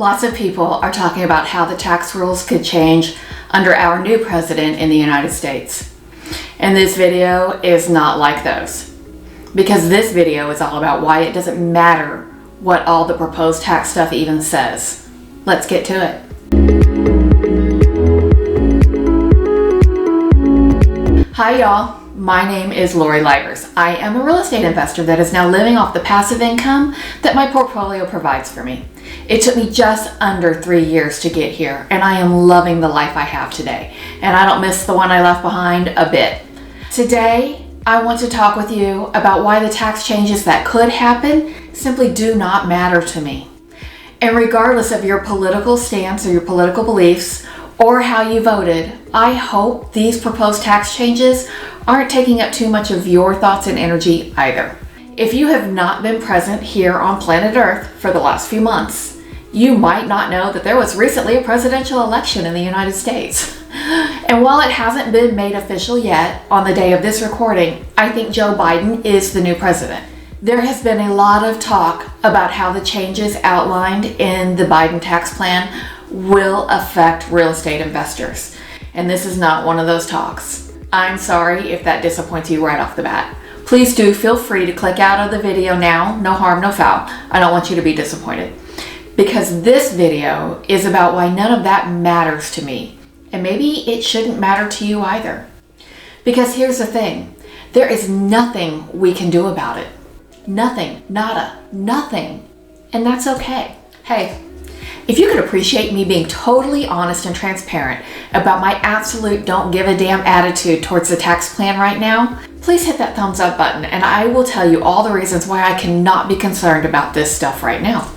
Lots of people are talking about how the tax rules could change under our new president in the United States. And this video is not like those. Because this video is all about why it doesn't matter what all the proposed tax stuff even says. Let's get to it. Hi y'all, my name is Lori Livers. I am a real estate investor that is now living off the passive income that my portfolio provides for me. It took me just under 3 years to get here, and I am loving the life I have today. And I don't miss the one I left behind a bit. Today, I want to talk with you about why the tax changes that could happen simply do not matter to me. And regardless of your political stance or your political beliefs or how you voted, I hope these proposed tax changes aren't taking up too much of your thoughts and energy either. If you have not been present here on planet Earth for the last few months, you might not know that there was recently a presidential election in the United States. And while it hasn't been made official yet on the day of this recording, I think Joe Biden is the new president. There has been a lot of talk about how the changes outlined in the Biden tax plan will affect real estate investors. And this is not one of those talks. I'm sorry if that disappoints you right off the bat. Please do feel free to click out of the video now. No harm, no foul. I don't want you to be disappointed. Because this video is about why none of that matters to me. And maybe it shouldn't matter to you either. Because here's the thing. There is nothing we can do about it. Nothing. Nada. Nothing. And that's okay. Hey, if you could appreciate me being totally honest and transparent about my absolute don't give a damn attitude towards the tax plan right now, please hit that thumbs up button and I will tell you all the reasons why I cannot be concerned about this stuff right now.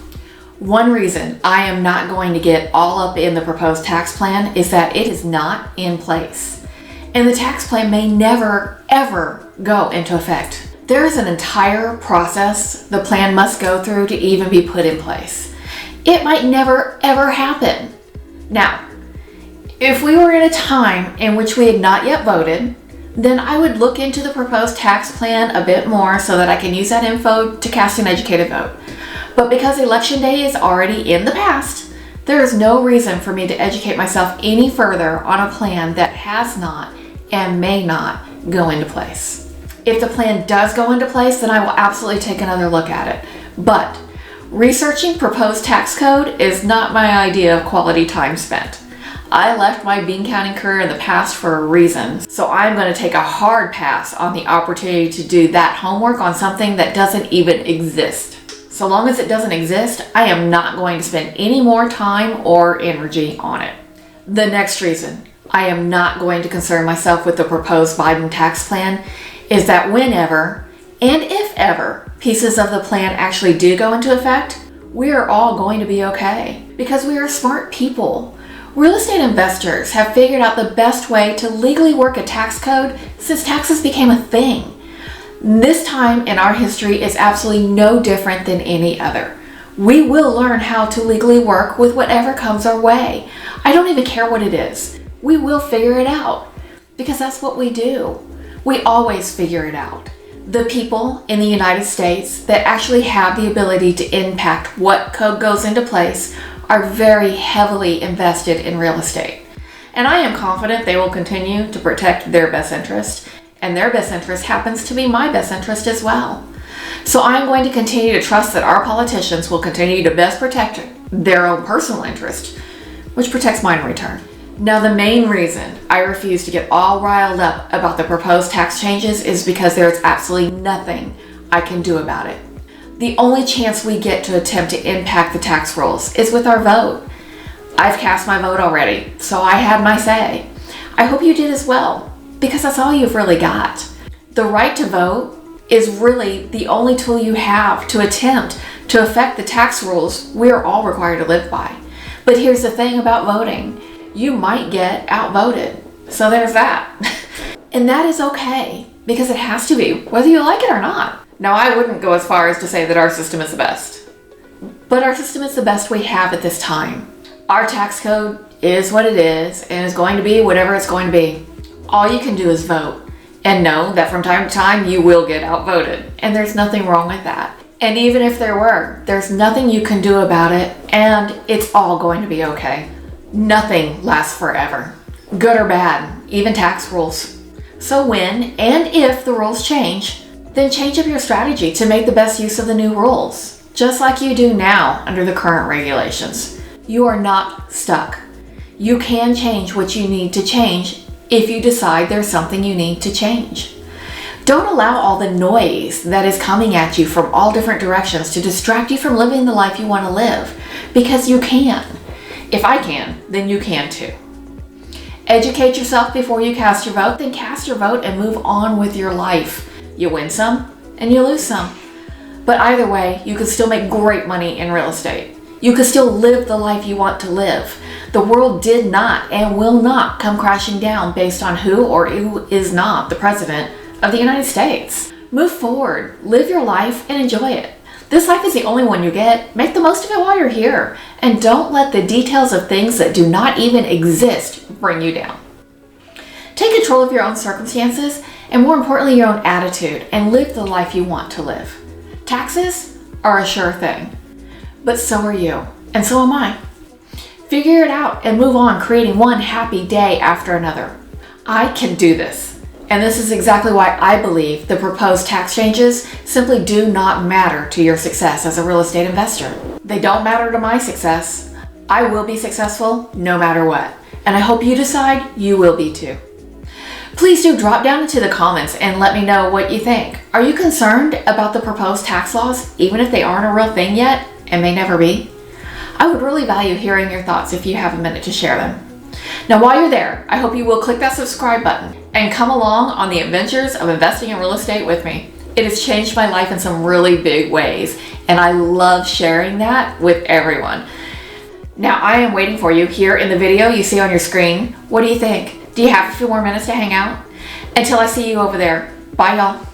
One reason I am not going to get all up in the proposed tax plan is that it is not in place. And the tax plan may never, ever go into effect. There is an entire process the plan must go through to even be put in place. It might never, ever happen. Now, if we were in a time in which we had not yet voted, then I would look into the proposed tax plan a bit more so that I can use that info to cast an educated vote. But because election day is already in the past, there is no reason for me to educate myself any further on a plan that has not and may not go into place. If the plan does go into place, then I will absolutely take another look at it. But researching proposed tax code is not my idea of quality time spent. I left my bean counting career in the past for a reason, so I'm going to take a hard pass on the opportunity to do that homework on something that doesn't even exist. So long as it doesn't exist, I am not going to spend any more time or energy on it. The next reason I am not going to concern myself with the proposed Biden tax plan is that whenever and if ever pieces of the plan actually do go into effect, we are all going to be okay because we are smart people. Real estate investors have figured out the best way to legally work a tax code since taxes became a thing. This time in our history is absolutely no different than any other. We will learn how to legally work with whatever comes our way. I don't even care what it is. We will figure it out because that's what we do. We always figure it out. The people in the United States that actually have the ability to impact what code goes into place are very heavily invested in real estate. And I am confident they will continue to protect their best interest. And their best interest happens to be my best interest as well. So I'm going to continue to trust that our politicians will continue to best protect their own personal interest, which protects mine in return. Now, the main reason I refuse to get all riled up about the proposed tax changes is because there is absolutely nothing I can do about it. The only chance we get to attempt to impact the tax rules is with our vote. I've cast my vote already, so I had my say. I hope you did as well. Because that's all you've really got. The right to vote is really the only tool you have to attempt to affect the tax rules we are all required to live by. But here's the thing about voting. You might get outvoted. So there's that. And that is okay, because it has to be, whether you like it or not. Now, I wouldn't go as far as to say that our system is the best. But our system is the best we have at this time. Our tax code is what it is and is going to be whatever it's going to be. All you can do is vote and know that from time to time you will get outvoted, and there's nothing wrong with that. And even if there were, there's nothing you can do about it, and it's all going to be okay. Nothing lasts forever, good or bad, even tax rules. So when and if the rules change, then change up your strategy to make the best use of the new rules, just like you do now under the current regulations. You are not stuck. You can change what you need to change if you decide there's something you need to change. Don't allow all the noise that is coming at you from all different directions to distract you from living the life you want to live, because you can. If I can, then you can too. Educate yourself before you cast your vote, then cast your vote and move on with your life. You win some and you lose some. But either way, you can still make great money in real estate. You can still live the life you want to live. The world did not and will not come crashing down based on who or who is not the president of the United States. Move forward, live your life, and enjoy it. This life is the only one you get. Make the most of it while you're here. And don't let the details of things that do not even exist bring you down. Take control of your own circumstances, and more importantly, your own attitude, and live the life you want to live. Taxes are a sure thing, but so are you, and so am I. Figure it out and move on, creating one happy day after another. I can do this. And this is exactly why I believe the proposed tax changes simply do not matter to your success as a real estate investor. They don't matter to my success. I will be successful no matter what. And I hope you decide you will be too. Please do drop down into the comments and let me know what you think. Are you concerned about the proposed tax laws, even if they aren't a real thing yet and may never be? I would really value hearing your thoughts if you have a minute to share them. Now, while you're there, I hope you will click that subscribe button and come along on the adventures of investing in real estate with me. It has changed my life in some really big ways, and I love sharing that with everyone. Now, I am waiting for you here in the video you see on your screen. What do you think? Do you have a few more minutes to hang out? Until I see you over there. Bye, y'all.